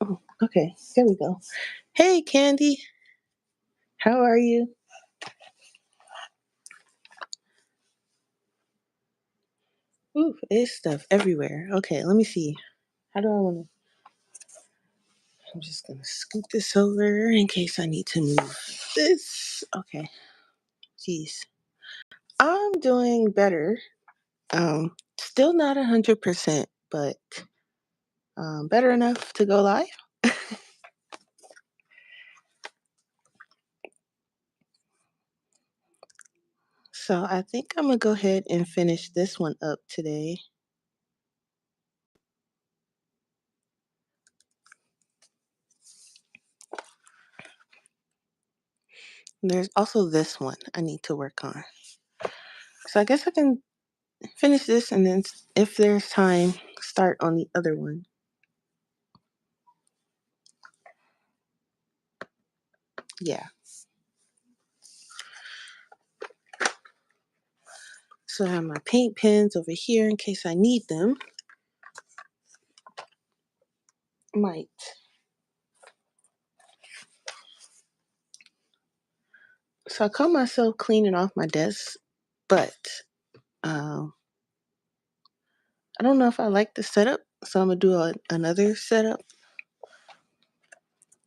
Oh, okay. There we go. Hey, Candy. How are you? Ooh, there's stuff everywhere. Okay, let me see. How do I want to? I'm just going to scoot this over in case I need to move this. Okay. Jeez. I'm doing better. Still not 100%, but better enough to go live. So I think I'm going to go ahead and finish this one up today. There's also this one I need to work on. So I guess I can finish this and then if there's time, start on the other one. Yeah. So I have my paint pens over here in case I need them. Might. So I caught myself cleaning off my desk, but um, I don't know if I like the setup, so I'm gonna do another setup.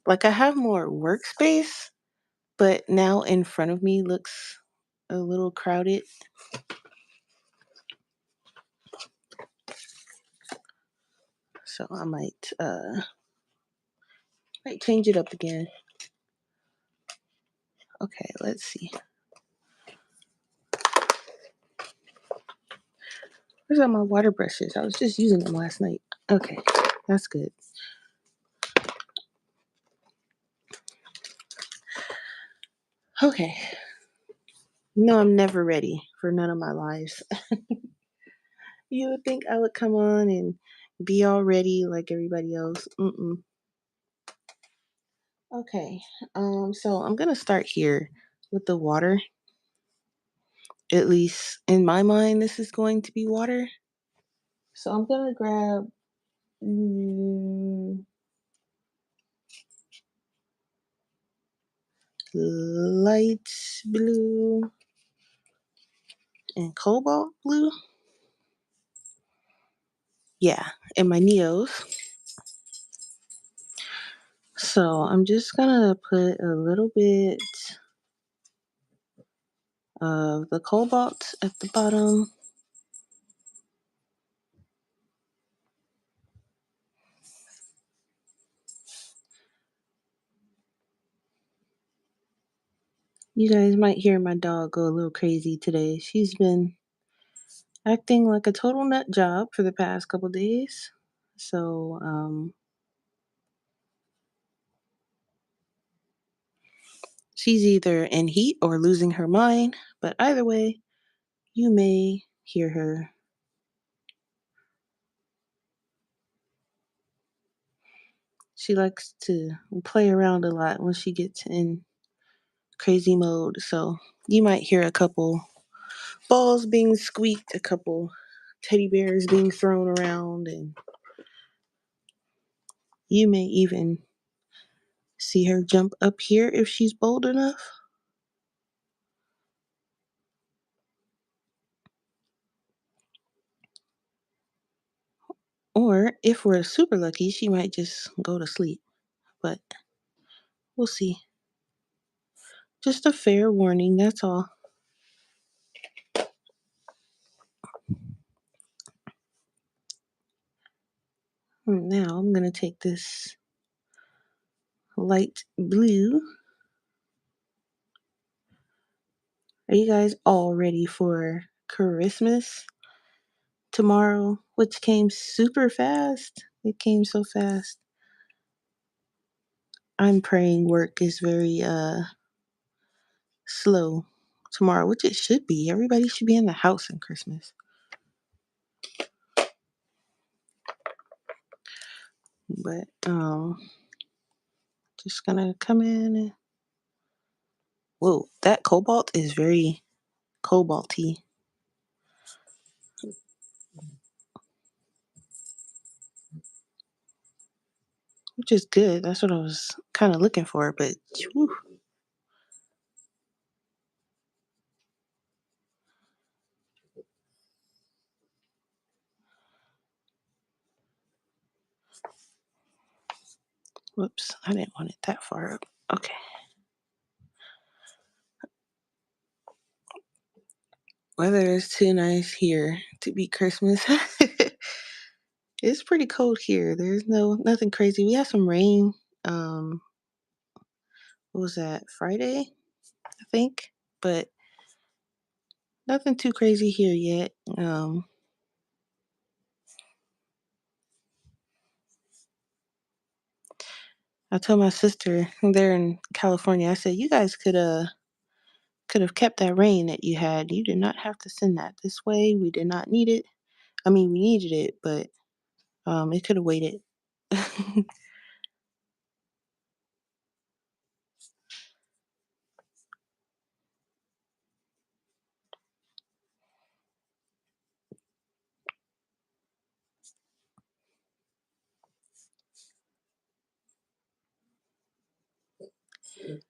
Like I have more workspace, but now in front of me looks a little crowded. So I might change it up again. Okay, let's see. Where's all my water brushes? I was just using them last night. Okay, that's good. Okay. No, I'm never ready for none of my lives. You would think I would come on and be all ready like everybody else. Mm-mm. Okay. So I'm gonna start here with the water. At least in my mind, this is going to be water. So I'm gonna grab light blue and cobalt blue. Yeah, and my Neos. So I'm just gonna put a little bit of the cobalt at the bottom. You guys might hear my dog go a little crazy today. She's been acting like a total nut job for the past couple days. So, she's either in heat or losing her mind, but either way, you may hear her. She likes to play around a lot when she gets in crazy mode. So, you might hear a couple balls being squeaked, a couple teddy bears being thrown around, and you may even see her jump up here if she's bold enough. Or if we're super lucky, she might just go to sleep. But we'll see. Just a fair warning, that's all. Now I'm going to take this light blue. Are you guys all ready for Christmas tomorrow, which came super fast? It came so fast. I'm praying work is very slow tomorrow, which it should be. Everybody should be in the house on Christmas. But just gonna come in and whoa, that cobalt is very cobalty. which is good. That's what I was kind of looking for. But whew, whoops, I didn't want it that far up. Okay. Weather is too nice here to be Christmas. It's pretty cold here. There's nothing crazy. We had some rain. Um, what was that? Friday, I think, but nothing too crazy here yet. I told my sister there in California. I said, "You guys could have kept that rain that you had. You did not have to send that this way. We did not need it. I mean, we needed it, but it could have waited."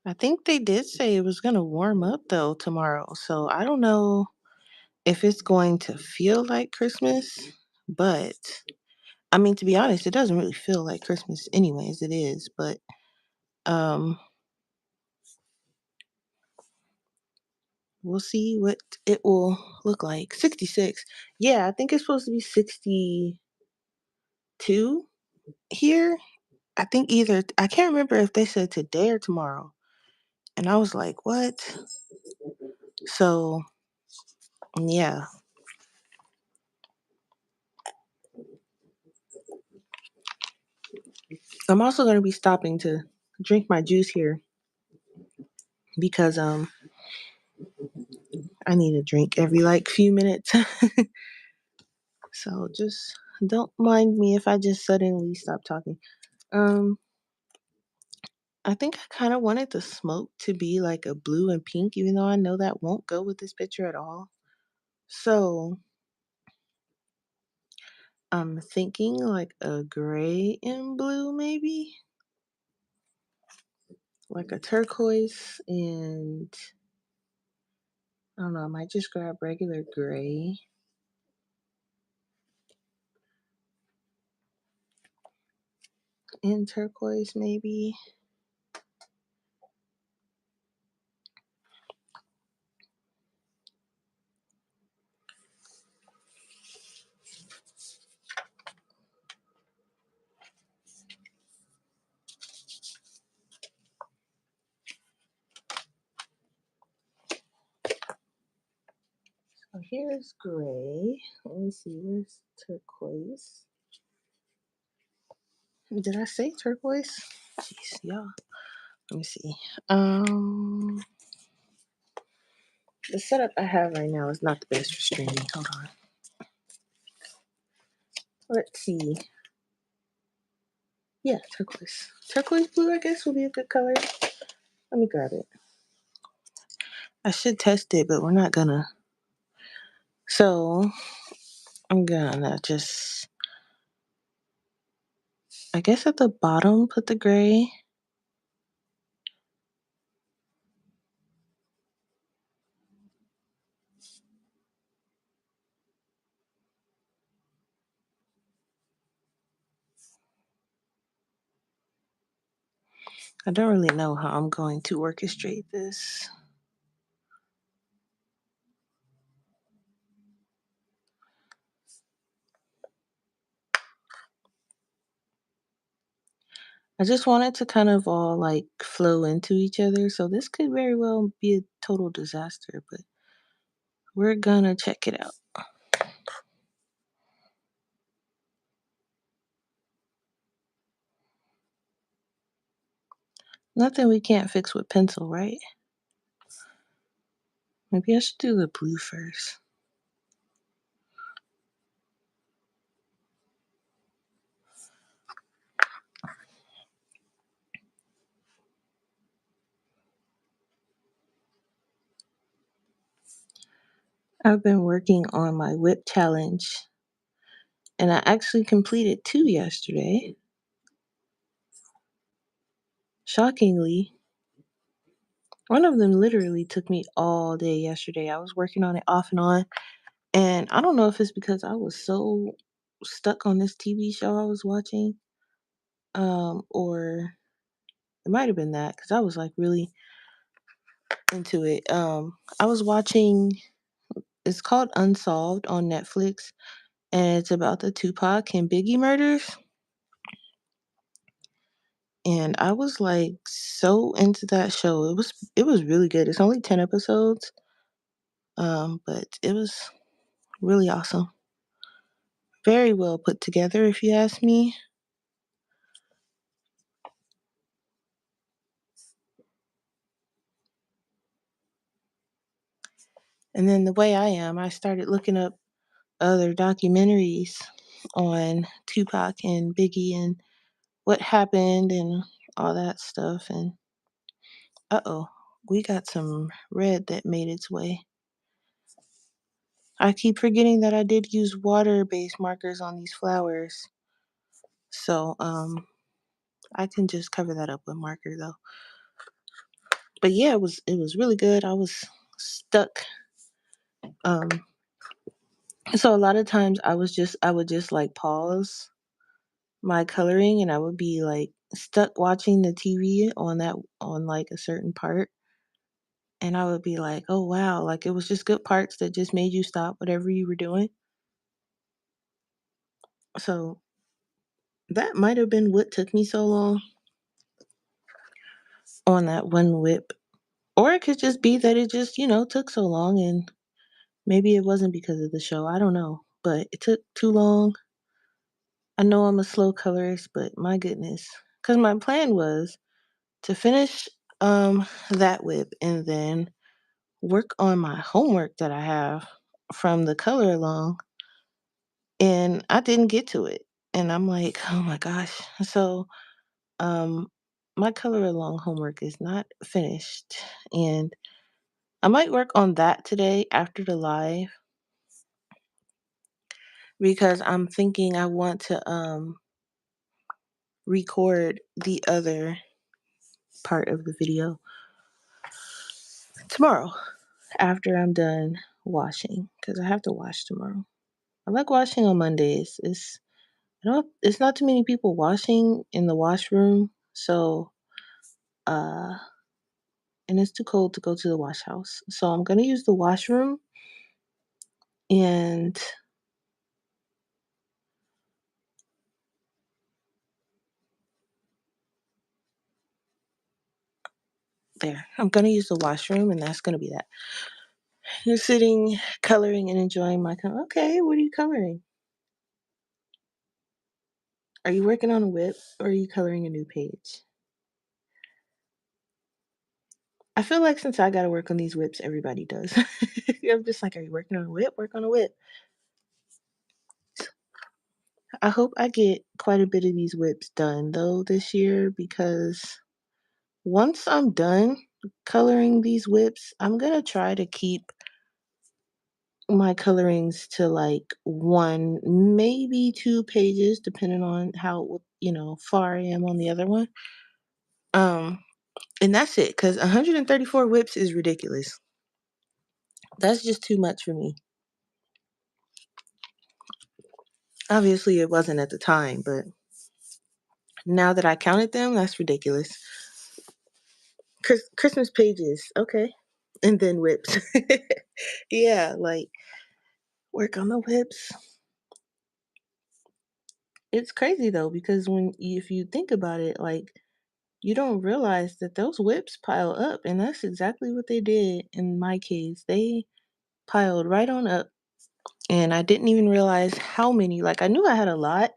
I think they did say it was going to warm up though tomorrow. So I don't know if it's going to feel like Christmas, but I mean, to be honest, it doesn't really feel like Christmas anyways. It is, but um, we'll see what it will look like. 66. Yeah, I think it's supposed to be 62 here. I think either, I can't remember if they said today or tomorrow. And I was like, what? So, yeah. I'm also going to be stopping to drink my juice here because I need a drink every like few minutes. So just don't mind me if I just suddenly stop talking. Um I think I kind of wanted the smoke to be like a blue and pink, even though I know that won't go with this picture at all. So I'm thinking like a gray and blue, maybe like a turquoise, and I don't know, I might just grab regular gray and turquoise, maybe. So here's gray. Let me see, where's turquoise? Did I say turquoise? Jeez, y'all. Let me see. Um, the setup I have right now is not the best for streaming. Hold on. Let's see. Yeah, turquoise. Turquoise blue, I guess, will be a good color. Let me grab it. I should test it, but we're not gonna. So I'm gonna just, I guess at the bottom, put the gray. I don't really know how I'm going to orchestrate this. I just want it to kind of all like flow into each other. So this could very well be a total disaster, but we're gonna check it out. Nothing we can't fix with pencil, right? Maybe I should do the blue first. I've been working on my whip challenge and I actually completed two yesterday. shockingly, one of them literally took me all day yesterday. I was working on it off and on. And I don't know if it's because I was so stuck on this TV show I was watching, or it might have been that because I was like really into it. I was watching, it's called Unsolved on Netflix, and it's about the Tupac and Biggie murders. And I was like so into that show. It was really good. It's only 10 episodes, but it was really awesome. Very well put together, if you ask me. And then the way I am, I started looking up other documentaries on Tupac and Biggie and what happened and all that stuff. And uh-oh, we got some red that made its way. I keep forgetting that I did use water-based markers on these flowers. So, I can just cover that up with marker though. But yeah, it was really good. I was stuck. Um, so a lot of times I would just like pause my coloring and I would be like stuck watching the TV on like a certain part, and I would be like, "Oh wow, like it was just good parts that just made you stop whatever you were doing." So that might have been what took me so long on that one whip. Or it could just be that it just, took so long and maybe it wasn't because of the show. I don't know. But it took too long. I know I'm a slow colorist, but my goodness. Cuz my plan was to finish that whip and then work on my homework that I have from the color along, and I didn't get to it. And I'm like, "Oh my gosh." So, um my color along homework is not finished, and I might work on that today after the live because I'm thinking I want to record the other part of the video tomorrow after I'm done washing cuz I have to wash tomorrow. I like washing on Mondays. It's not too many people washing in the washroom, so uh and it's too cold to go to the wash house. So I'm gonna use the washroom, and there. I'm gonna use the washroom, and that's gonna be that. You're sitting, coloring, and enjoying my color. Okay, what are you coloring? Are you working on a whip or are you coloring a new page? I feel like since I gotta work on these whips, everybody does. I'm just like, are you working on a whip? Work on a whip. I hope I get quite a bit of these whips done though this year because once I'm done coloring these whips, I'm gonna try to keep my colorings to like one, maybe two pages, depending on how far I am on the other one. Um, and that's it, because 134 whips is ridiculous. That's just too much for me. Obviously, it wasn't at the time, but now that I counted them, that's ridiculous. Christmas pages, okay, and then whips. Yeah, like work on the whips. It's crazy though because if you think about it, like you don't realize that those whips pile up, and that's exactly what they did in my case. They piled right on up, and I didn't even realize how many. Like I knew I had a lot,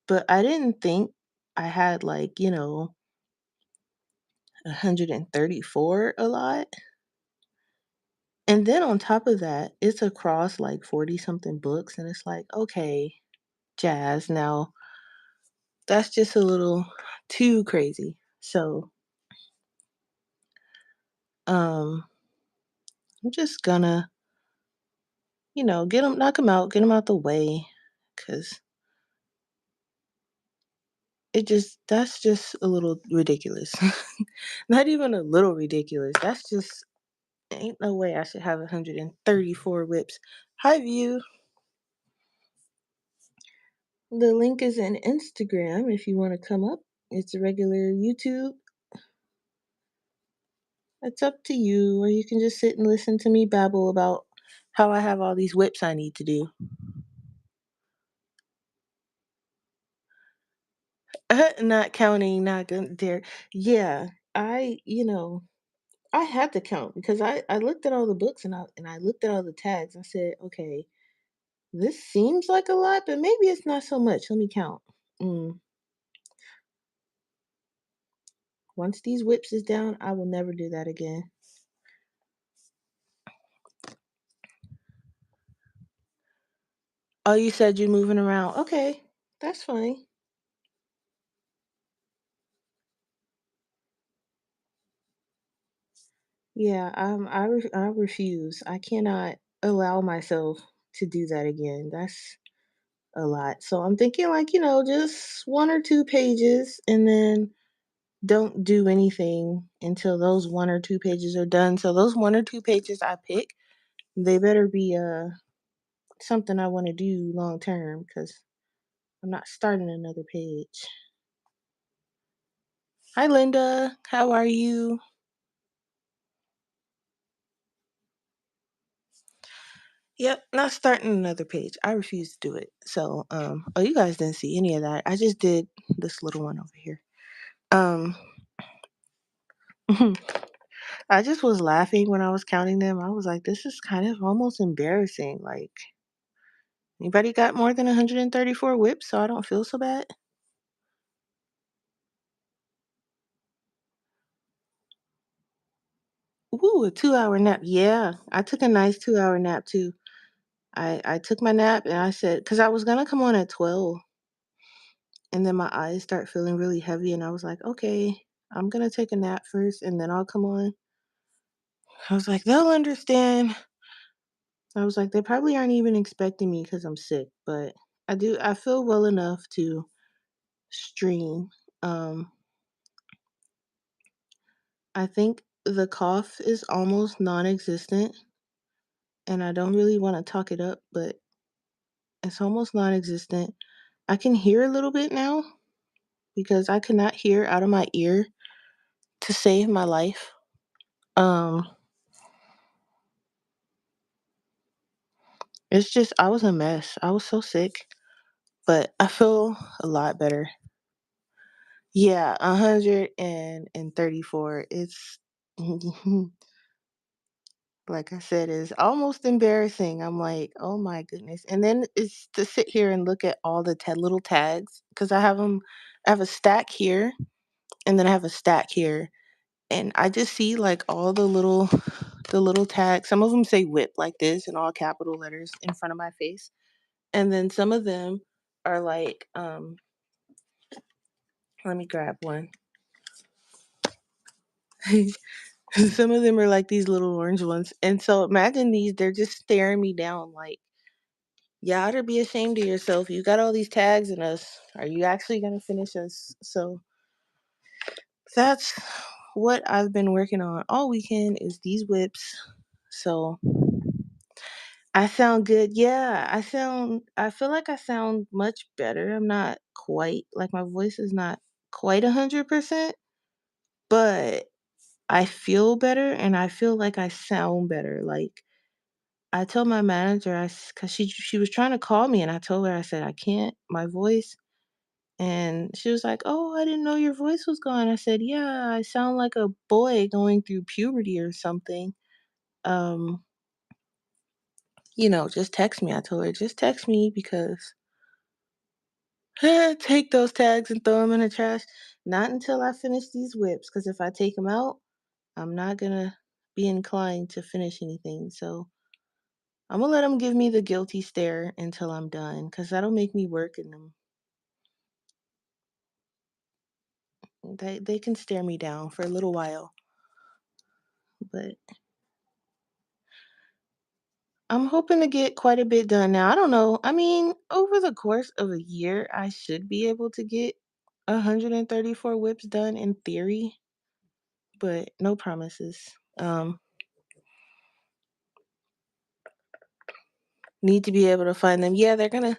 but I didn't think I had like 134 a lot. And then on top of that, it's across like 40 something books, and it's like, okay, Jazz, now that's just a little too crazy. So, um, I'm just gonna, knock them out, get them out the way, cause That's just a little ridiculous. Not even a little ridiculous. That's just ain't no way I should have 134 whips. Hi view. The link is in Instagram if you want to come up. It's a regular YouTube. It's up to you, or you can just sit and listen to me babble about how I have all these whips I need to do. Not counting, not gonna dare. Yeah, I had to count because I looked at all the books and I looked at all the tags. I said, okay, this seems like a lot, but maybe it's not so much. Let me count. Mm. Once these whips is down, I will never do that again. Oh, you said you're moving around. Okay, that's fine. Yeah, I refuse. I cannot allow myself to do that again. That's a lot. So I'm thinking like, just one or two pages and then don't do anything until those one or two pages are done. So those one or two pages I pick, they better be something I want to do long term cuz I'm not starting another page. Hi Linda, how are you? Yep, not starting another page. I refuse to do it. So, oh, you guys didn't see any of that. I just did this little one over here. Um, I just was laughing when I was counting them. I was like, this is kind of almost embarrassing. Like, anybody got more than 134 whips so I don't feel so bad? Ooh, a 2 hour nap. Yeah, I took a nice 2 hour nap too. I took my nap and I said, because I was going to come on at 12 and then my eyes start feeling really heavy. And I was like, okay, I'm going to take a nap first and then I'll come on. I was like, they'll understand. I was like, they probably aren't even expecting me because I'm sick, but I feel well enough to stream. Um, I think the cough is almost non existent, and I don't really want to talk it up, but it's almost non existent. I can hear a little bit now because I could not hear out of my ear to save my life. Um, it's just, I was a mess. I was so sick, but I feel a lot better. Yeah, 134. It's like I said, is almost embarrassing. I'm like, oh my goodness. And then it's to sit here and look at all the little tags because I have them. I have a stack here, and then I have a stack here, and I just see like all the little tags. Some of them say "whip" like this in all capital letters in front of my face, and then some of them are like, let me grab one. Some of them are like these little orange ones. And so imagine these, they're just staring me down like, you ought to be ashamed of yourself. You got all these tags in us. Are you actually going to finish us? So that's what I've been working on all weekend is these whips. So I sound good. Yeah, I feel like I sound much better. I'm not quite, like my voice is not quite 100%, but I feel better and I feel like I sound better. Like I told my manager, because she was trying to call me, and I told her I said I can't. My voice, and she was like, "Oh, I didn't know your voice was gone." I said, "Yeah, I sound like a boy going through puberty or something." Um, just text me. I told her just text me because take those tags and throw them in the trash. Not until I finish these whips, because if I take them out, I'm not gonna be inclined to finish anything. So I'm gonna let them give me the guilty stare until I'm done, because that'll make me work in them. They can stare me down for a little while, but I'm hoping to get quite a bit done now. I don't know. I mean, over the course of a year, I should be able to get 134 whips done in theory, but no promises. Need to be able to find them. Yeah, they're gonna.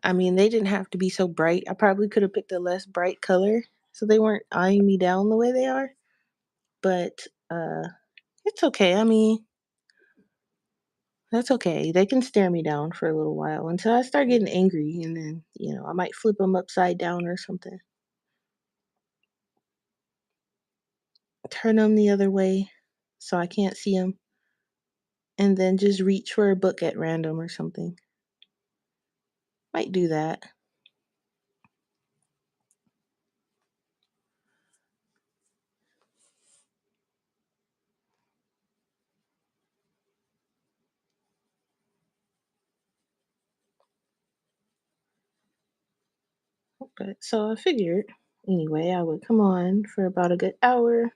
I mean, they didn't have to be so bright. I probably could have picked a less bright color so they weren't eyeing me down the way they are. But it's okay. I mean, that's okay. They can stare me down for a little while until I start getting angry, and then I might flip them upside down or something. Turn them the other way so I can't see them, and then just reach for a book at random or something. Might do that. But so I figured anyway, I would come on for about a good hour.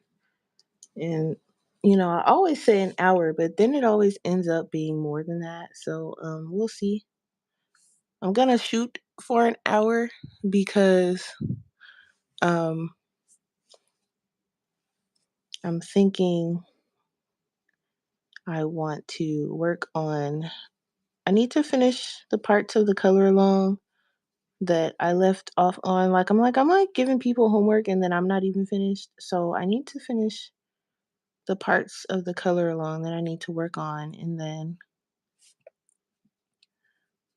And I always say an hour, but then it always ends up being more than that. So we'll see. I'm gonna shoot for an hour because um I'm thinking I want to work on I need to finish the parts of the color along that I left off on. I'm like giving people homework and then I'm not even finished. So I need to finish the parts of the color along that I need to work on, and then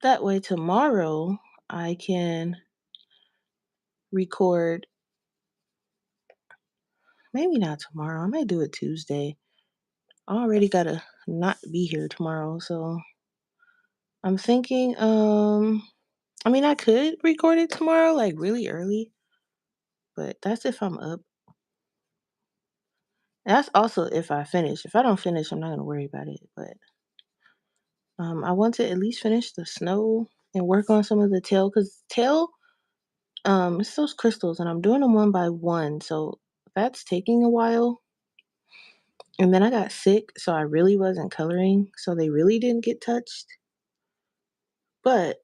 that way tomorrow I can record. Maybe not tomorrow. I might do it Tuesday. I already gotta not be here tomorrow, so I'm thinking. I mean, I could record it tomorrow, like really early, but that's if I'm up. That's also if I finish. If I don't finish, I'm not gonna worry about it. But I want to at least finish the snow and work on some of the tail, because tail, it's those crystals, and I'm doing them one by one, so that's taking a while. And then I got sick, so I really wasn't coloring, so they really didn't get touched. But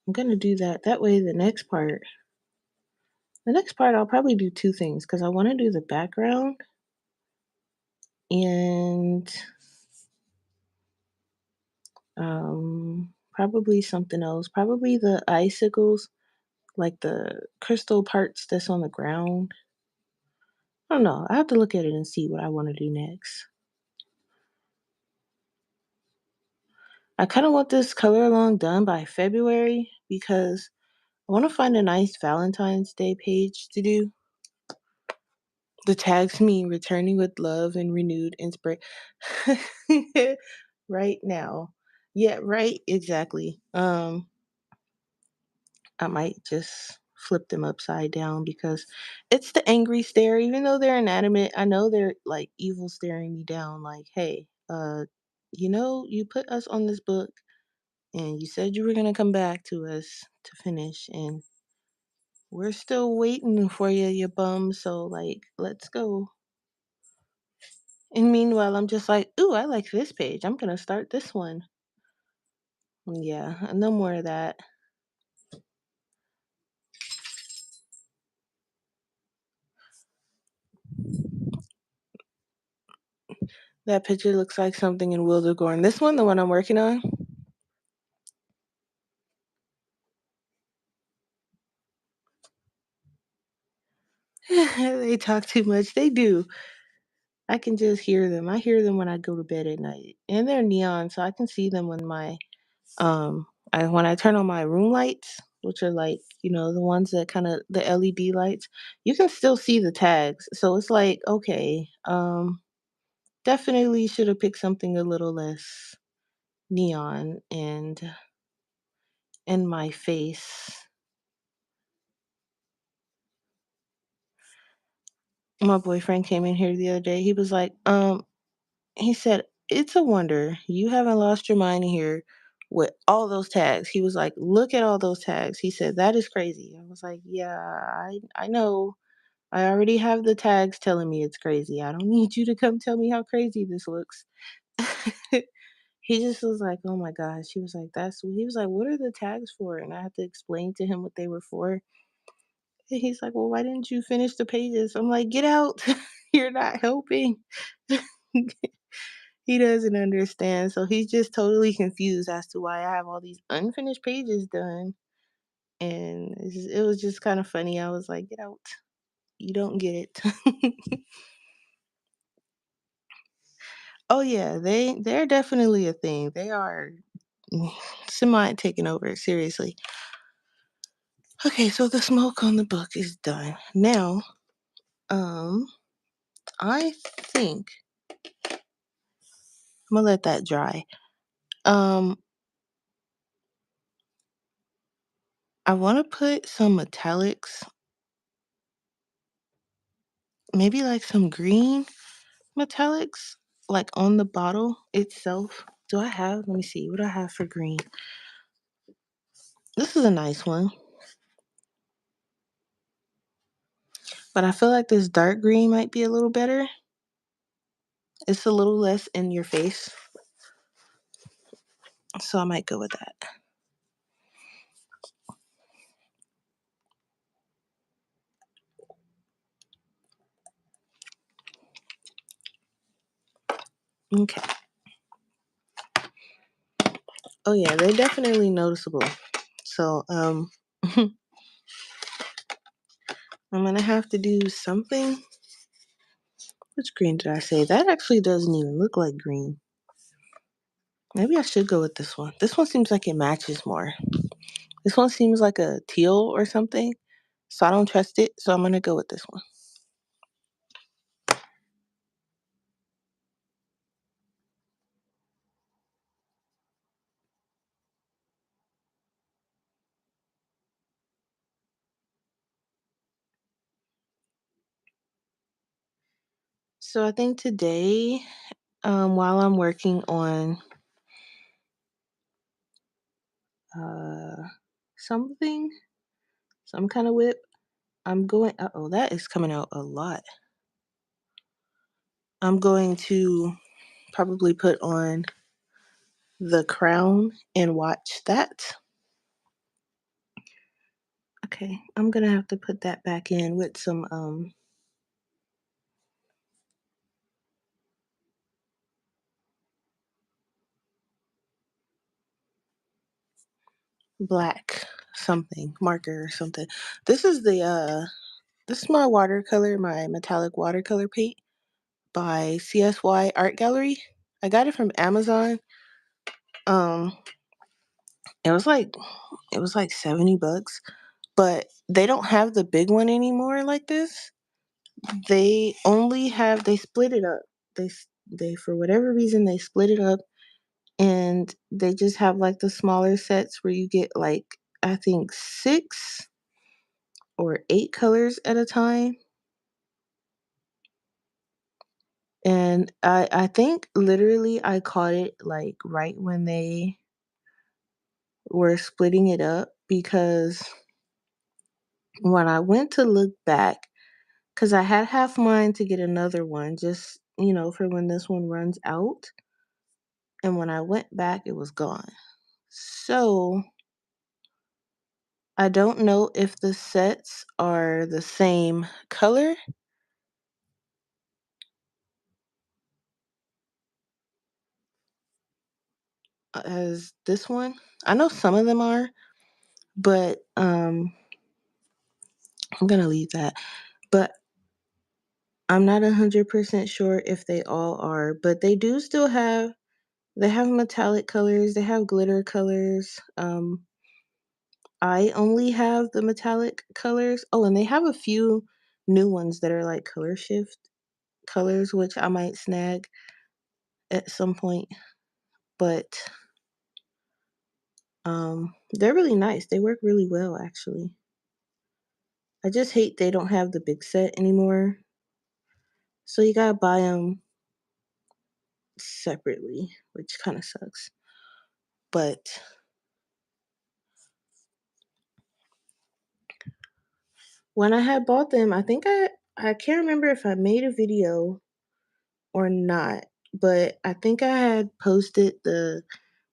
I'm gonna do that. That way, the next part, I'll probably do two things because I want to do the background and probably something else. Probably the icicles, like the crystal parts that's on the ground. I don't know. I have to look at it and see what I want to do next. I kind of want this color along done by February because I want to find a nice Valentine's Day page to do. The tags me returning with love and renewed inspiration. Right now. Yeah, right, exactly. I might just flip them upside down because it's the angry stare. Even though they're inanimate, I know they're like evil staring me down like, "Hey, you put us on this book and you said you were going to come back to us to finish, and we're still waiting for you, you bum. So like, let's go." And meanwhile, I'm just like, "Ooh, I like this page. I'm going to start this one." Yeah, no more of that. That picture looks like something in Wildegorn. This one, the one I'm working on, they talk too much. They do. I can just hear them. I hear them when I go to bed at night. And they're neon, so I can see them when I turn on my room lights, which are like, the ones that kind of the LED lights. You can still see the tags. So it's like, okay, definitely should have picked something a little less neon and in my face. My boyfriend came in here the other day. He was like, he said, "It's a wonder you haven't lost your mind here with all those tags." He was like, "Look at all those tags." He said, "That is crazy." I was like, "Yeah, I know. I already have the tags telling me it's crazy. I don't need you to come tell me how crazy this looks." He just was like, "Oh my gosh." He was like, "That's," he was like, "What are the tags for?" And I had to explain to him what they were for. And he's like, "Well, why didn't you finish the pages?" I'm like, "Get out. You're not helping." He doesn't understand. So he's just totally confused as to why I have all these unfinished pages done. And it was just kind of funny. I was like, "Get out. You don't get it." Oh yeah, they're definitely a thing. They are semi taking over, seriously. Okay, so the smoke on the book is done. Now, um, I think I'm gonna let that dry. Um, I want to put some metallics, maybe like some green metallics, like on the bottle itself. Do I have? Let me see. What do I have for green? This is a nice one, but I feel like this dark green might be a little better. It's a little less in your face, so I might go with that. Okay. Oh yeah, they're definitely noticeable. So I'm gonna have to do something. Which green did I say? That actually doesn't even look like green. Maybe I should go with this one. This one seems like it matches more. This one seems like a teal or something. So I don't trust it. So I'm gonna go with this one. So I think today, while I'm working on uh something, some kind of whip, I'm going, oh, that is coming out a lot. I'm going to probably put on the crown and watch that. Okay, I'm gonna have to put that back in with some black something marker or something. This is the this is my watercolor, my metallic watercolor paint by CSY Art Gallery. I got it from Amazon. Um it was like $70, but they don't have the big one anymore like this. They split it up. They for whatever reason they split it up, and they just have like the smaller sets where you get like I think 6 or 8 colors at a time. And I think literally I caught it like right when they were splitting it up, because when I went to look back, because I had half mine to get another one just, for when this one runs out. And when I went back, it was gone. So I don't know if the sets are the same color as this one. I know some of them are, but I'm gonna leave that. But I'm not 100% sure if they all are, but they do still have, they have metallic colors, they have glitter colors. I only have the metallic colors. Oh, and they have a few new ones that are like color shift colors, which I might snag at some point. But they're really nice. They work really well, actually. I just hate they don't have the big set anymore. So you gotta buy them separately, which kind of sucks. But when I had bought them, I think I can't remember if I made a video or not, but I think I had posted the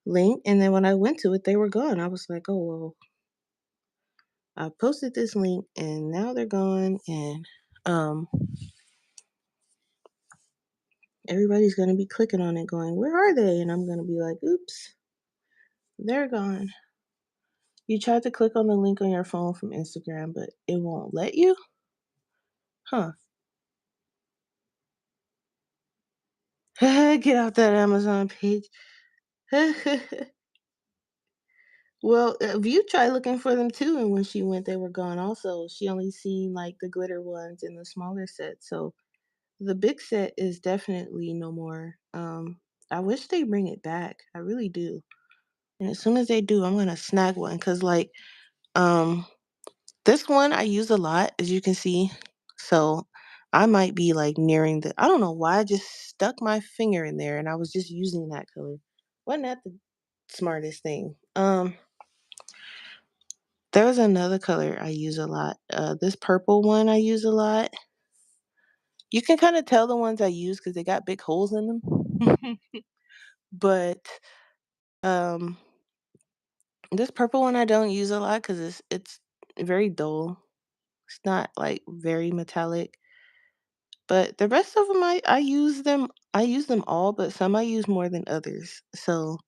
link, and then when I went to it, they were gone. I was like, oh, well, I posted this link and now they're gone, and um, everybody's going to be clicking on it going, where are they? And I'm going to be like, oops, they're gone. You tried to click on the link on your phone from Instagram, but it won't let you? Huh. Get off that Amazon page. Well, View tried looking for them too, and when she went, they were gone also. She only seen like the glitter ones and the smaller set. So the big set is definitely no more. I wish they bring it back. I really do. And as soon as they do, I'm gonna snag one because like um this one I use a lot, as you can see. So I might be like nearing the I don't know why I just stuck my finger in there and I was just using that color. Wasn't that the smartest thing? There was another color I use a lot. This purple one I use a lot. You can kind of tell the ones I use because they got big holes in them. But um, this purple one I don't use a lot because it's very dull. It's not like very metallic. But the rest of them I use them. I use them all, but some I use more than others. So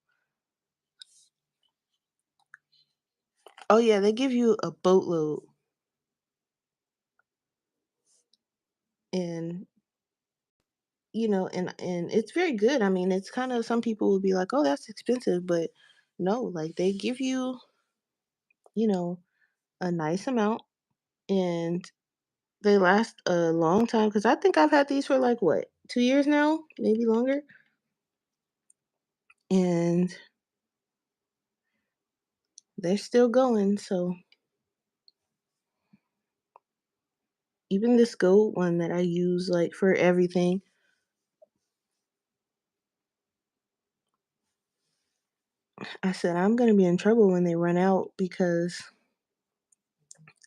oh yeah, they give you a boatload, and and it's very good. I mean, it's kind of some people would be like, "Oh, that's expensive," but no, like they give you, you know, a nice amount and they last a long time cuz I think I've had these for like what, 2 years now, maybe longer. And they're still going. So, even this gold one that I use like for everything, I said I'm going to be in trouble when they run out because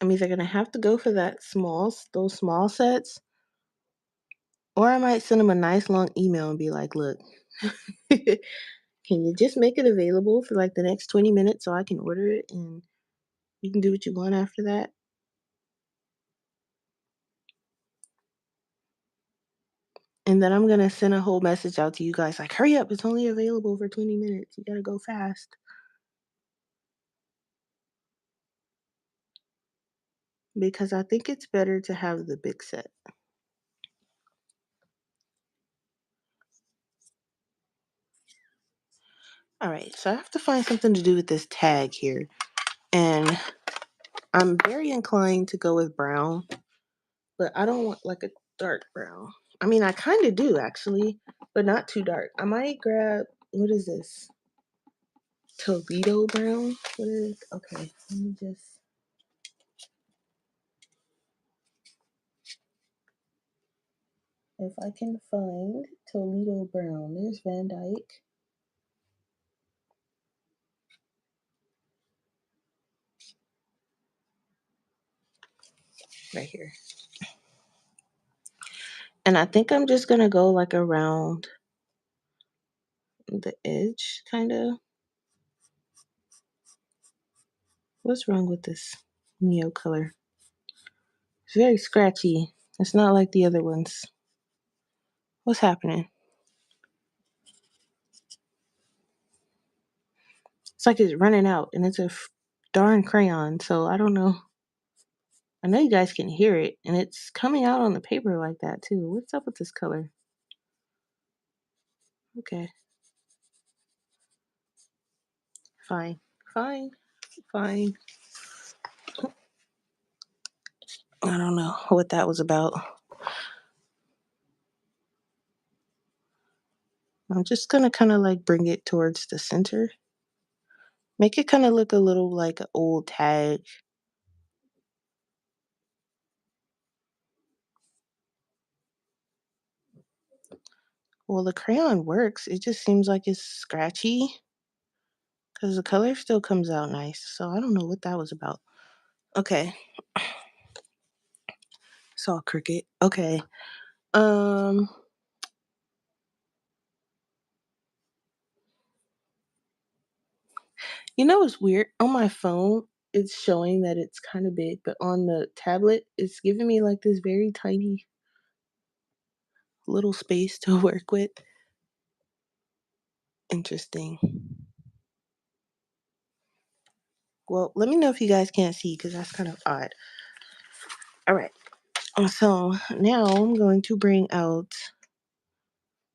I'm either going to have to go for those small sets. Or I might send them a nice long email and be like, look, can you just make it available for like the next 20 minutes so I can order it and you can do what you want after that? And then I'm going to send a whole message out to you guys like, hurry up, it's only available for 20 minutes. You got to go fast. Because I think it's better to have the big set. All right, so I have to find something to do with this tag here. And I'm very inclined to go with brown, but I don't want like a dark brown. I mean, I kind of do actually, but not too dark. I might grab, what is this? Toledo brown? What is, okay, let me just, if I can find Toledo brown, there's Van Dyke. Right here. And I think I'm just gonna go like around the edge, kind of. What's wrong with this Neo color? It's very scratchy. It's not like the other ones. What's happening? It's like it's running out and it's a darn crayon, so I don't know. I know you guys can hear it and it's coming out on the paper like that too. What's up with this color? Okay, fine, fine, fine. I don't know what that was about. I'm just gonna kind of like bring it towards the center. Make it kind of look a little like an old tag. Well, the crayon works. It just seems like it's scratchy because the color still comes out nice. So I don't know what that was about. Okay, saw cricket. Okay. Um, You know what's weird? On my phone, it's showing that it's kind of big, but on the tablet, it's giving me like this very tiny little space to work with. Interesting. Well, let me know if you guys can't see because that's kind of odd. All right. So now I'm going to bring out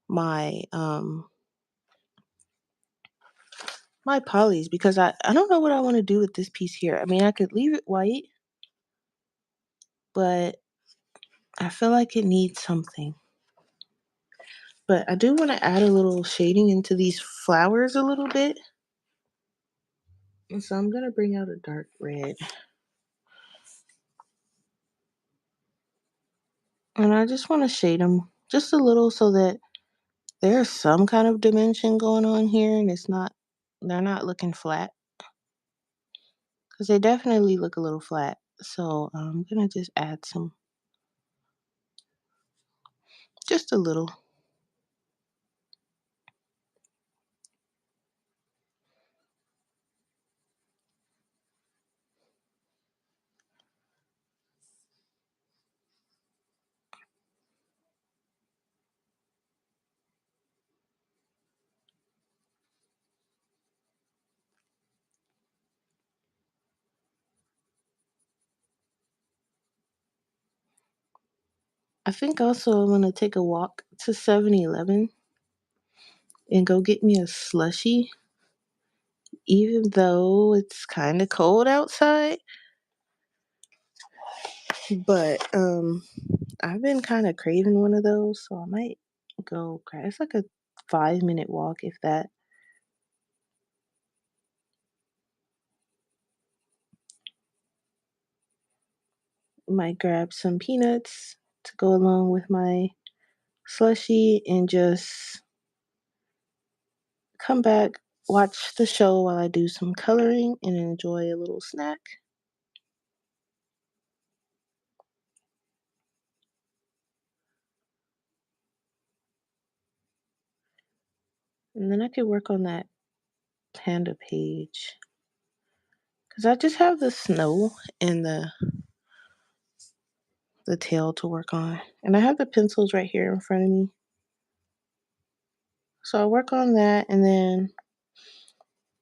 my my polys because I don't know what I want to do with this piece here. I mean, I could leave it white, but I feel like it needs something. But I do want to add a little shading into these flowers a little bit. And so I'm going to bring out a dark red. And I just want to shade them just a little so that there's some kind of dimension going on here and they're not looking flat. Because they definitely look a little flat. So I'm going to just add some, just a little. I think also I'm going to take a walk to 7-Eleven and go get me a slushie, even though it's kind of cold outside. But I've been kind of craving one of those, so I might go grab. It's like a 5-minute walk, if that. Might grab some peanuts to go along with my slushy and just come back, watch the show while I do some coloring and enjoy a little snack. And then I could work on that panda page. Because I just have the snow and the tail to work on. And I have the pencils right here in front of me. So I'll work on that, and then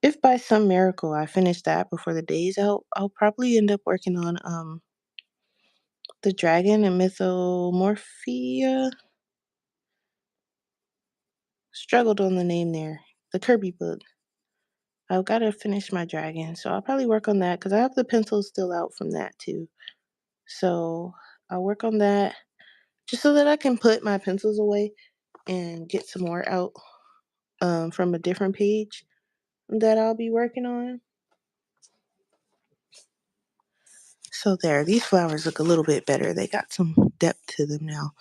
if by some miracle I finish that before the day's out, I'll probably end up working on the dragon and mythomorphia. Struggled on the name there. The Kirby book. I've got to finish my dragon, so I'll probably work on that because I have the pencils still out from that too. So I'll work on that just so that I can put my pencils away and get some more out from a different page that I'll be working on. So there, these flowers look a little bit better. They got some depth to them now.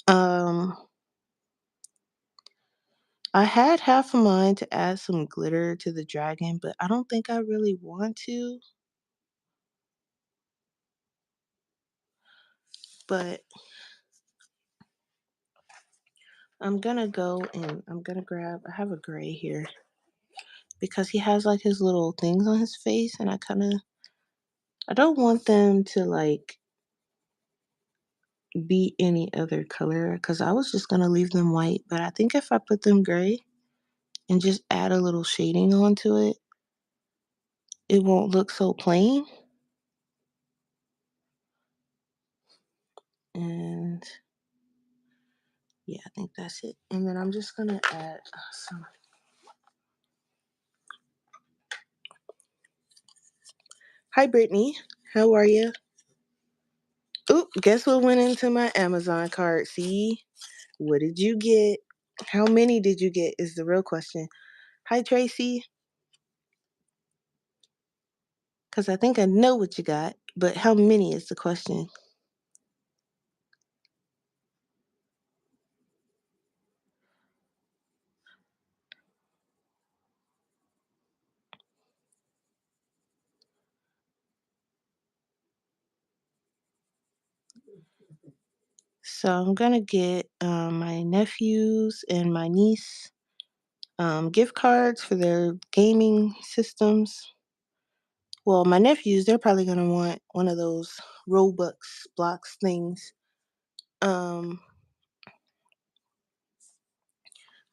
Um, I had half a mind to add some glitter to the dragon, but I don't think I really want to. But I'm gonna go and I'm gonna grab, I have a gray here because he has like his little things on his face, and I don't want them to like be any other color because I was just gonna leave them white, but I think if I put them gray and just add a little shading onto it, it won't look so plain. And yeah, I think that's it. And then I'm just gonna add some. Hi, Brittany. How are you? Oop, guess what went into my Amazon cart? See? What did you get? How many did you get is the real question. Hi, Tracy. Because I think I know what you got, but how many is the question. So I'm going to get my nephews and my niece gift cards for their gaming systems. Well, my nephews, they're probably going to want one of those Robux blocks things. Um,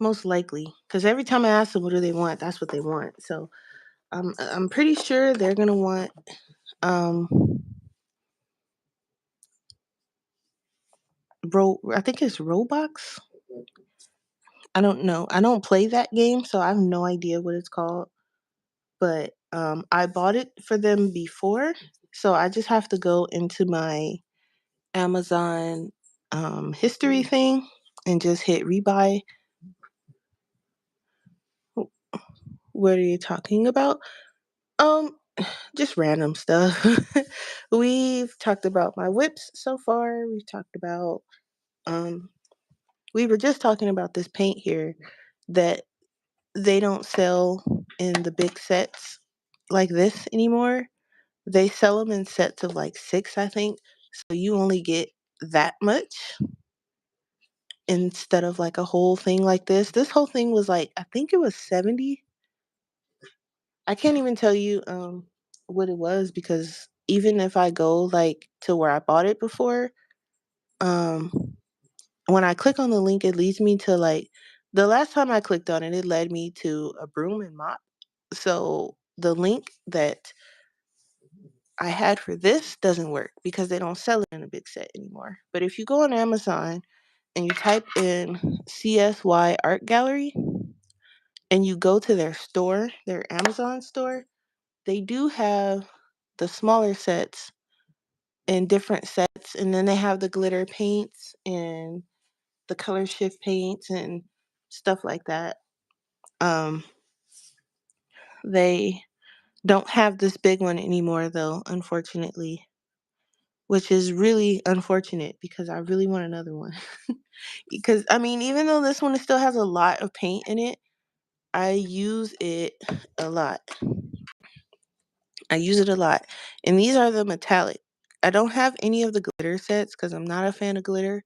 Most likely. Because every time I ask them what do they want, that's what they want. So I'm pretty sure they're going to want um, I think it's Roblox. I don't know. I don't play that game, so I have no idea what it's called. But I bought it for them before, so I just have to go into my Amazon history thing and just hit rebuy. What are you talking about? Um, just random stuff. We've talked about my whips so far. We've talked about um we were just talking about this paint here that they don't sell in the big sets like this anymore. They sell them in sets of like 6, I think. So you only get that much instead of like a whole thing like this. This whole thing was like I think it was 70. I can't even tell you what it was because even if I go like to where I bought it before, um when I click on the link it leads me to like the last time I clicked on it, it led me to a broom and mop. So the link that I had for this doesn't work because they don't sell it in a big set anymore. But if you go on Amazon and you type in CSY Art Gallery and you go to their store, their Amazon store, they do have the smaller sets in different sets, and then they have the glitter paints and the color shift paints and stuff like that. Um, they don't have this big one anymore, though, unfortunately, which is really unfortunate because I really want another one. Because, I mean, even though this one still has a lot of paint in it, I use it a lot. I use it a lot. And these are the metallic. I don't have any of the glitter sets because I'm not a fan of glitter.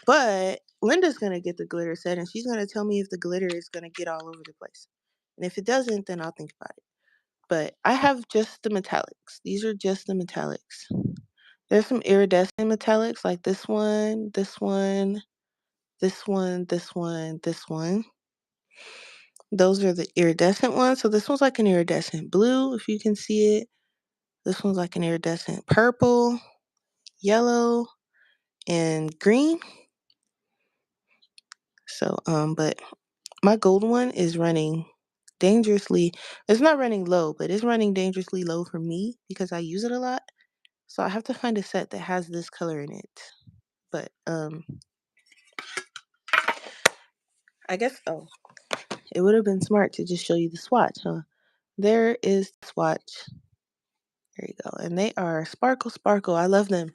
But Linda's going to get the glitter set and she's going to tell me if the glitter is going to get all over the place. And if it doesn't, then I'll think about it. But I have just the metallics. These are just the metallics. There's some iridescent metallics like this one, this one, this one, this one, this one. Those are the iridescent ones. So this one's like an iridescent blue, if you can see it. This one's like an iridescent purple, yellow, and green. So, but my gold one is running dangerously. It's not running low, but it's running dangerously low for me because I use it a lot. So I have to find a set that has this color in it. But I guess it would have been smart to just show you the swatch, huh? There is the swatch. There you go. And they are sparkle sparkle. I love them.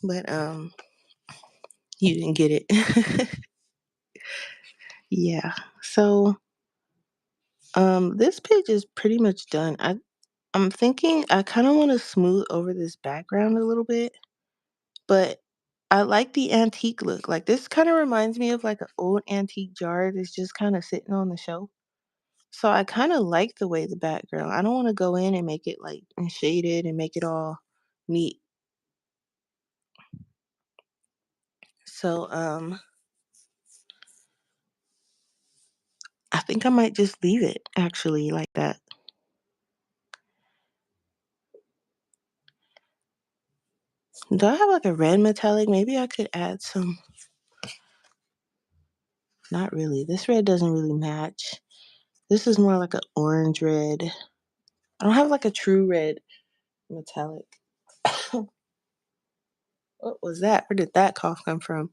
But you didn't get it. Yeah. So this page is pretty much done. I'm thinking I kind of want to smooth over this background a little bit, but I like the antique look. Like this kind of reminds me of like an old antique jar that's just kind of sitting on the shelf. So I kind of like the way the background. I don't want to go in and make it like and shaded and make it all neat. So I think I might just leave it actually like that. Do I have like a red metallic? Maybe I could add some. Not really. This red doesn't really match. This is more like an orange red. I don't have like a true red metallic. What was that? Where did that cough come from?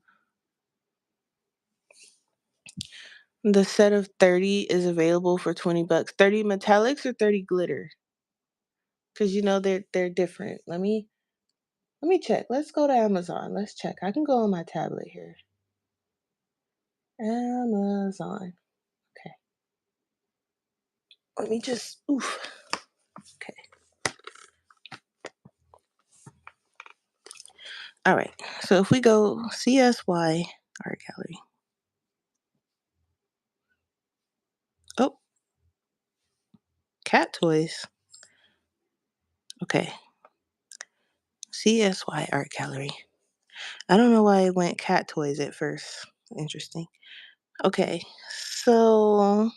The set of 30 is available for 20 bucks. 30 metallics or 30 glitter? Cuz you know they're different. Let me check. Let's go to Amazon. Let's check. I can go on my tablet here. Amazon. Okay. Let me just oof. Okay. All right. So if we go CSY art gallery. cat toys. Okay. CSY Art Gallery. I don't know why it went cat toys at first. Interesting. Okay. So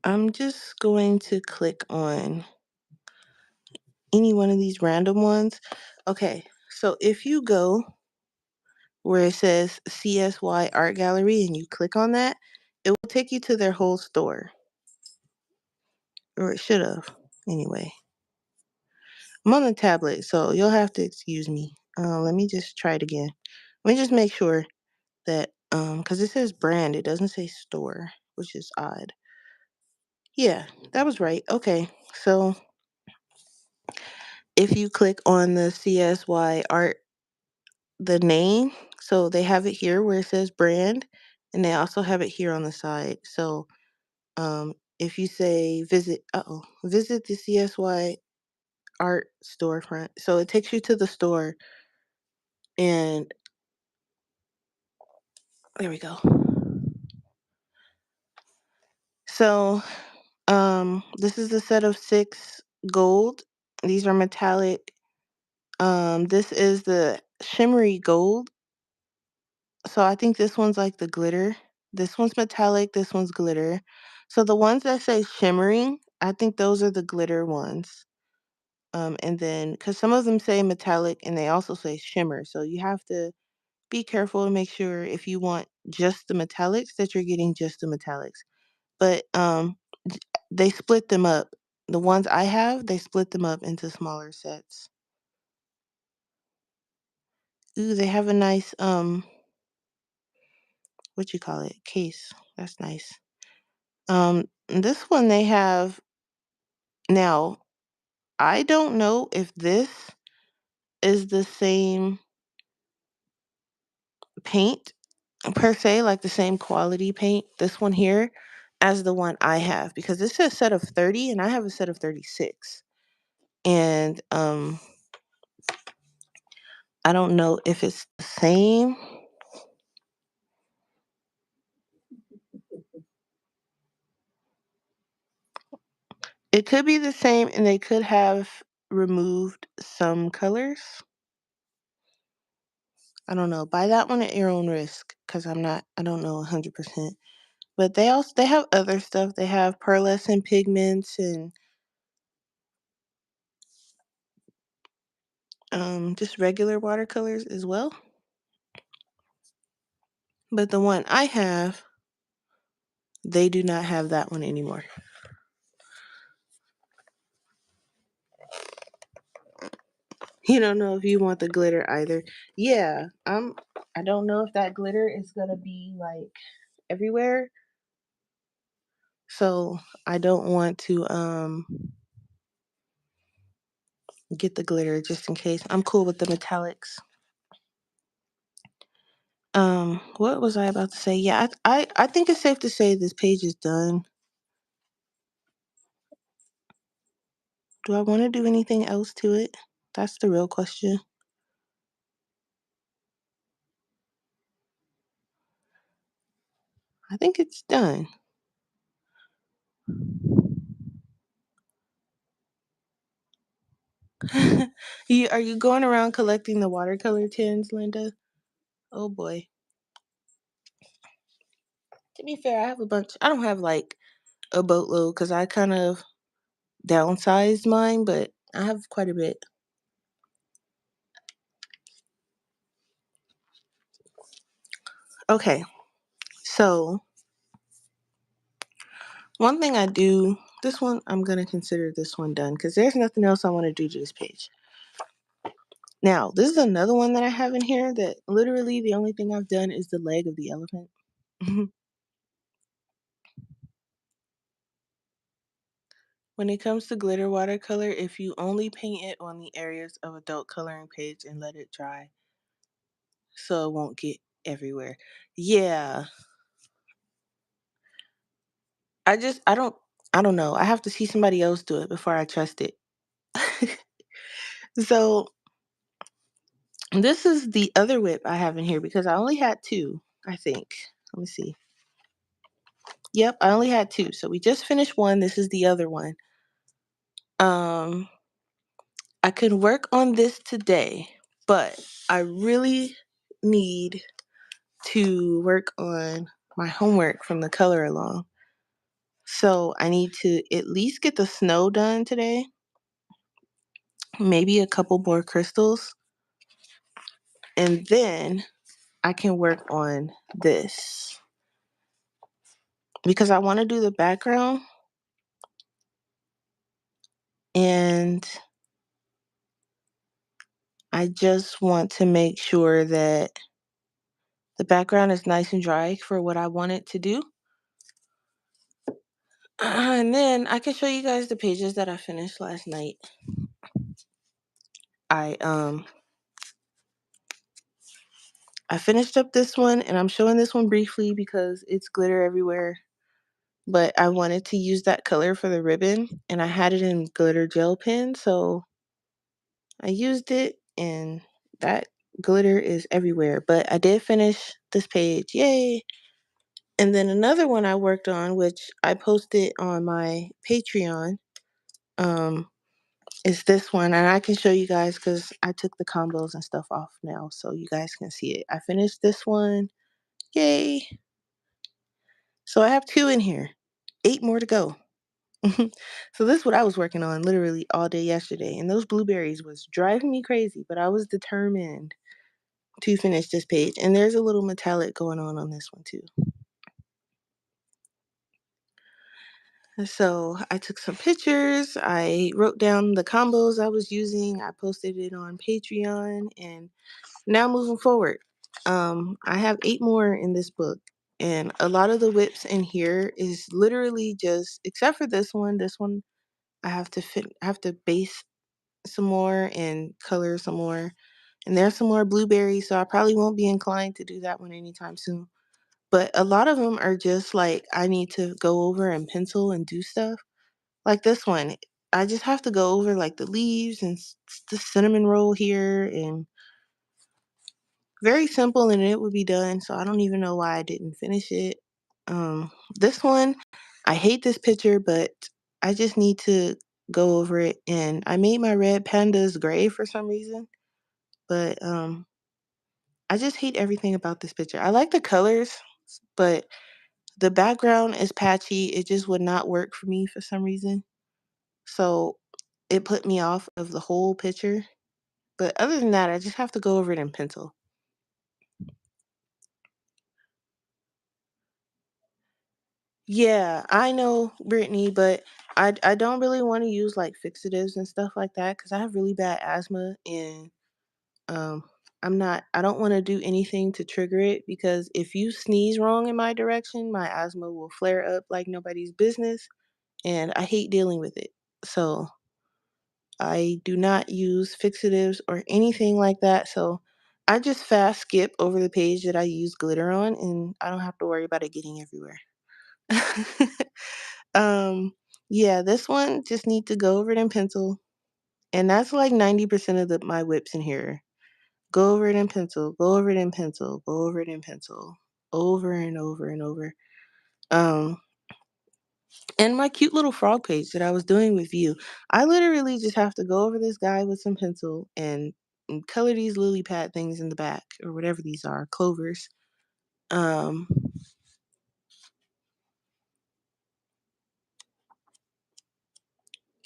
I'm just going to click on any one of these random ones. Okay. So if you go where it says CSY Art Gallery and you click on that, it will take you to their whole store. Or it should have. Anyway. I'm on the tablet, so you'll have to excuse me. Let me just try it again. Let me just make sure that, because it says brand, it doesn't say store, which is odd. Yeah, that was right. Okay, so if you click on the CSY art, the name, so they have it here where it says brand, and they also have it here on the side. So if you say visit the CSY art storefront, so it takes you to the store, and there we go. So this is a set of 6 gold. These are metallic. This is the shimmery gold. So I think this one's like the glitter. This one's metallic, this one's glitter. So the ones that say shimmering, I think those are the glitter ones. And then, because some of them say metallic and they also say shimmer. So you have to be careful and make sure if you want just the metallics that you're getting just the metallics. But they split them up. The ones I have, they split them up into smaller sets. Ooh, they have a nice what you call it? Case. That's nice. This one they have now. I don't know if this is the same paint per se, like the same quality paint, this one here, as the one I have because this is a set of 30 and I have a set of 36. And I don't know if it's the same. It could be the same and they could have removed some colors. I don't know. Buy that one at your own risk because I don't know 100%. But they have other stuff. They have pearlescent pigments and just regular watercolors as well. But the one I have, they do not have that one anymore. You don't know if you want the glitter either. Yeah, I don't know if that glitter is gonna be like everywhere. So I don't want to get the glitter just in case. I'm cool with the metallics. What was I about to say? Yeah, I think it's safe to say this page is done. Do I want to do anything else to it? That's the real question. I think it's done. Are you going around collecting the watercolor tins, Linda? Oh boy. To be fair, I have a bunch. I don't have like a boatload because I kind of downsized mine, but I have quite a bit. Okay, so one thing I do, this one, I'm going to consider this one done because there's nothing else I want to do to this page. Now, this is another one that I have in here that literally the only thing I've done is the leg of the elephant. When it comes to glitter watercolor, if you only paint it on the areas of adult coloring page and let it dry so it won't get everywhere. Yeah, I don't know. I have to see somebody else do it before I trust it. So this is the other whip I have in here because I only had 2, I think. Let me see. Yep, I only had two. So we just finished one. This is the other one. Um, I can work on this today, but I really need to work on my homework from the color along. So I need to at least get the snow done today, maybe a couple more crystals, and then I can work on this because I want to do the background and I just want to make sure that the background is nice and dry for what I want it to do. And then I can show you guys the pages that I finished last night. I I finished up this one and I'm showing this one briefly because it's glitter everywhere. But I wanted to use that color for the ribbon and I had it in glitter gel pen, so I used it and that glitter is everywhere. But I did finish this page. Yay! And then another one I worked on, which I posted on my Patreon, um, is this one. And I can show you guys because I took the combos and stuff off now so you guys can see it. I finished this one. Yay! So I have two in here. 8 more to go. So this is what I was working on literally all day yesterday. And those blueberries was driving me crazy, but I was determined to finish this page. And there's a little metallic going on this one too. So I took some pictures. I wrote down the combos I was using. I posted it on Patreon. And now moving forward, I have 8 more in this book. And a lot of the whips in here is literally just, except for this one. This one I have to I have to base some more and color some more. And there's some more blueberries, so I probably won't be inclined to do that one anytime soon. But a lot of them are just like I need to go over and pencil and do stuff. Like this one, I just have to go over like the leaves and the cinnamon roll here and very simple and it would be done. So I don't even know why I didn't finish it. This one, I hate this picture, but I just need to go over it. And I made my red pandas gray for some reason, but I just hate everything about this picture. I like the colors, but the background is patchy. It just would not work for me for some reason. So it put me off of the whole picture. But other than that, I just have to go over it in pencil. Yeah, I know, Brittany, but I don't really want to use like fixatives and stuff like that because I have really bad asthma and um I don't want to do anything to trigger it because if you sneeze wrong in my direction, my asthma will flare up like nobody's business and I hate dealing with it. So I do not use fixatives or anything like that. So I just fast skip over the page that I use glitter on and I don't have to worry about it getting everywhere. um yeah, this one just need to go over it in pencil. And that's like 90% of my whips in here. Go over it in pencil, go over it in pencil, go over it in pencil. Over and over and over. Um and my cute little frog page that I was doing with you, I literally just have to go over this guy with some pencil and color these lily pad things in the back or whatever these are, clovers. Um,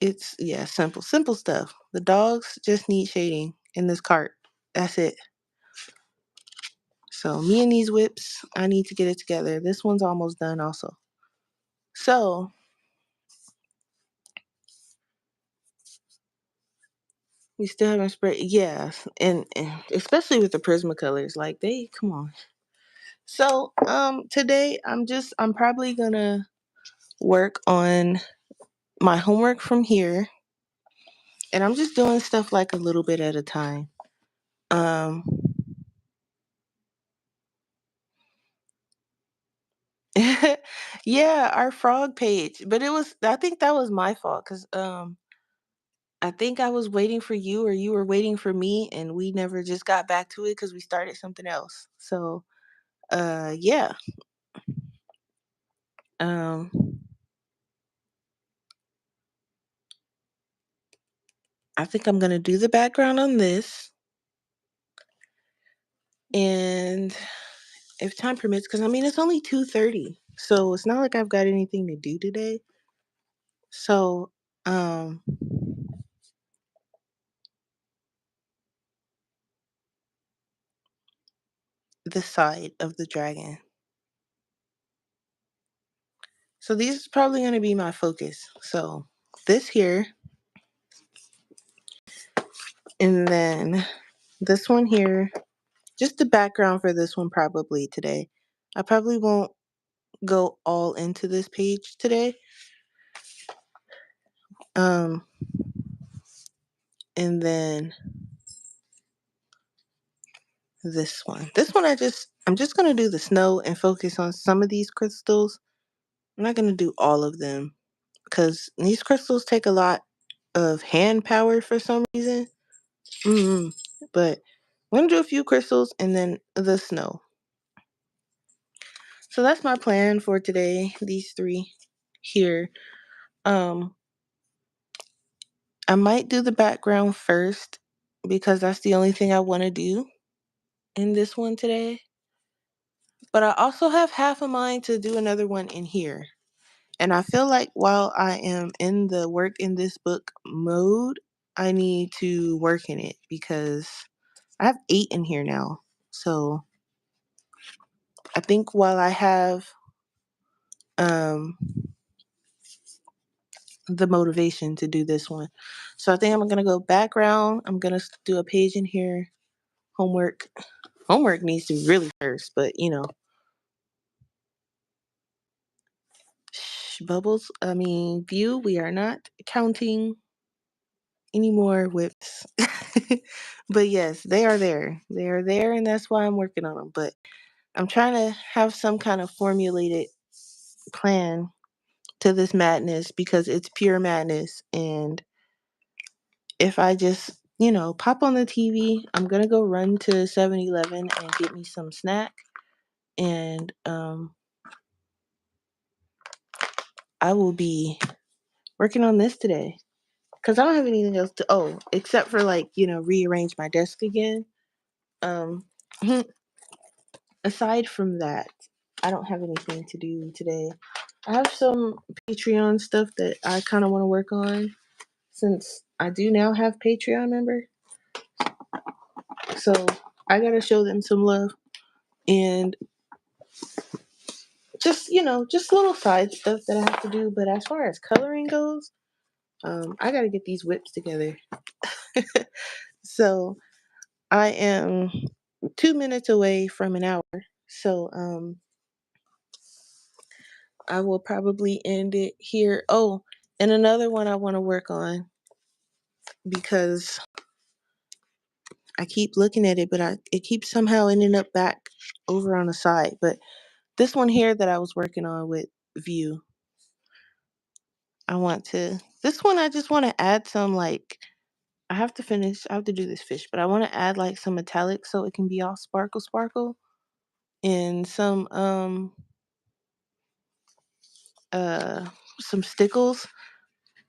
it's yeah, simple stuff. The dogs just need shading in this cart. That's it. So me and these whips, I need to get it together. This one's almost done also. So we still haven't spread, yes, and especially with the Prismacolors, like they come on. So today I'm probably gonna work on my homework from here and I'm just doing stuff like a little bit at a time. Um yeah, our frog page. But I think that was my fault cuz I think I was waiting for you or you were waiting for me and we never just got back to it cuz we started something else. So yeah. Um, I think I'm gonna do the background on this, and if time permits, because I mean it's only 2:30, so it's not like I've got anything to do today. So, um, the side of the dragon. So these is probably gonna be my focus. So this here, and then this one here. Just the background for this one probably today. I probably won't go all into this page today. Um, and then this one. This one I'm just gonna do the snow and focus on some of these crystals. I'm not gonna do all of them because these crystals take a lot of hand power for some reason. mm But I'm gonna do a few crystals and then the snow. So that's my plan for today. These three here. Um, I might do the background first because that's the only thing I want to do in this one today. But I also have half a mind to do another one in here. And I feel like while I am in the work in this book mode, I need to work in it because I have 8 in here now. So I think while I have um the motivation to do this one. So I think I'm going to go background. I'm going to do a page in here. Homework. Homework needs to be really first, but bubbles. I mean, view. We are not counting any more whips. But yes, they are there. They are there, and that's why I'm working on them. But I'm trying to have some kind of formulated plan to this madness because it's pure madness. And if I just, pop on the TV, I'm going to go run to 7-Eleven and get me some snack. And I will be working on this today. Because I don't have anything else except for rearrange my desk again. Um, Aside from that, I don't have anything to do today. I have some Patreon stuff that I kind of want to work on since I do now have Patreon member. So I gotta show them some love and just little side stuff that I have to do. But as far as coloring goes, I gotta get these whips together. So I am 2 minutes away from an hour. So I will probably end it here. Oh, and another one I want to work on because I keep looking at it, but it keeps somehow ending up back over on the side. But this one here that I was working on with view, this one I just want to add some I have to do this fish, but I want to add some metallic so it can be all sparkle sparkle and uh some stickles.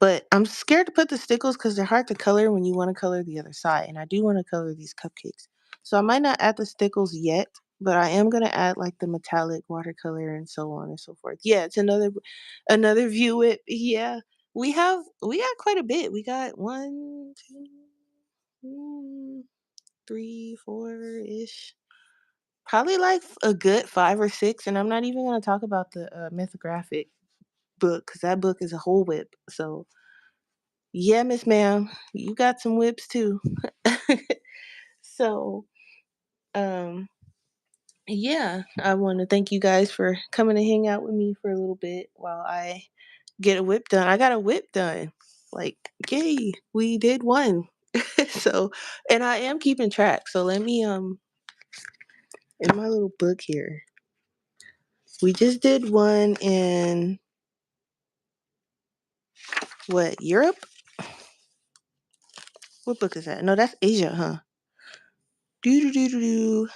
But I'm scared to put the stickles because they're hard to color when you want to color the other side. And I do want to color these cupcakes. So I might not add the stickles yet, but I am going to add the metallic watercolor and so on and so forth. Yeah, it's another view it. Yeah. We got quite a bit. We got 1, 2, 3, 4-ish. Probably a good 5 or 6. And I'm not even going to talk about the mythographic book because that book is a whole whip. So yeah, Miss Ma'am, you got some whips too. So, um, yeah, I want to thank you guys for coming to hang out with me for a little bit while I get a whip done. I got a whip done. Yay, we did one. So, and I am keeping track. So let me in my little book here. We just did one in what, Europe? What book is that? No, that's Asia, huh? Do do do do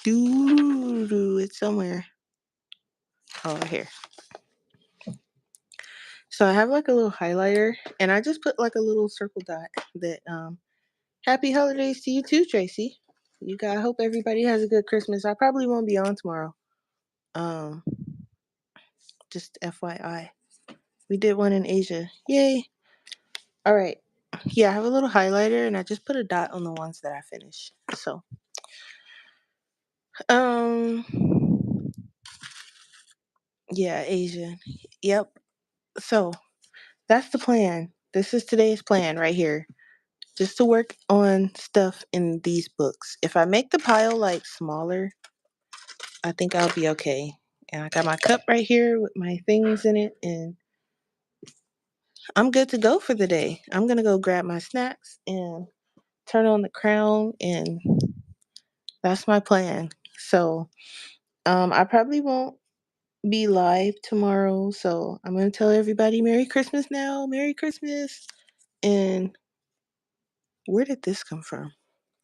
do. It's somewhere. Oh, here. So I have like a little highlighter, and I just put like a little circle dot that happy holidays to you too, Tracy. I hope everybody has a good Christmas. I probably won't be on tomorrow. Um, just FYI. We did one in Asia. Yay. All right. Yeah, I have a little highlighter and I just put a dot on the ones that I finished. So, um yeah, Asia. Yep. So, that's the plan. This is today's plan right here. Just to work on stuff in these books. If I make the pile like smaller, I think I'll be okay. And I got my cup right here with my things in it, and I'm good to go for the day. I'm gonna go grab my snacks and turn on the crown, and that's my plan. So, I probably won't be live tomorrow, so I'm gonna tell everybody Merry Christmas now. Merry Christmas. And where did this come from?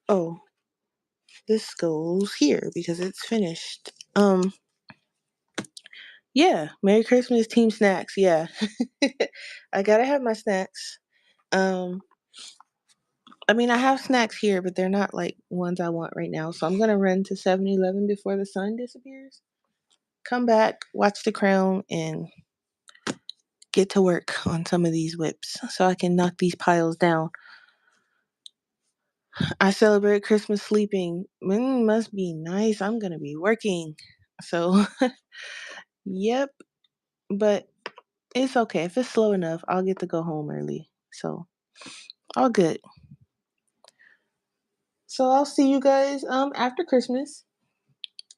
Oh, this goes here because it's finished. Yeah, Merry Christmas, Team Snacks. Yeah. I gotta have my snacks. Um, I mean, I have snacks here, but they're not like ones I want right now. So I'm gonna run to 7-Eleven before the sun disappears. Come back, watch The Crown, and get to work on some of these whips so I can knock these piles down. I celebrate Christmas sleeping. Must be nice. I'm gonna be working. So, yep. But it's okay. If it's slow enough, I'll get to go home early. So, all good. So I'll see you guys after Christmas.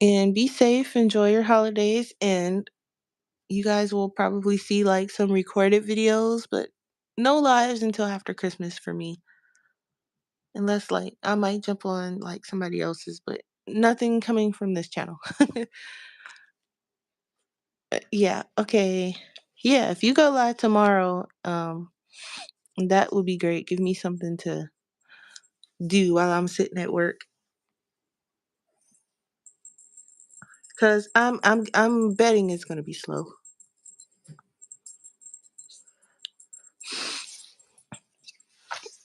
And be safe. Enjoy your holidays. And you guys will probably see like some recorded videos, but no lives until after Christmas for me. Unless like I might jump on like somebody else's, but nothing coming from this channel. Yeah, okay. Yeah, if you go live tomorrow, that would be great. Give me something to do while I'm sitting at work. Cause I'm betting it's gonna be slow.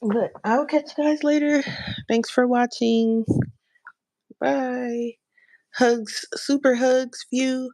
But I will catch you guys later. Thanks for watching. Bye. Hugs, super hugs, few.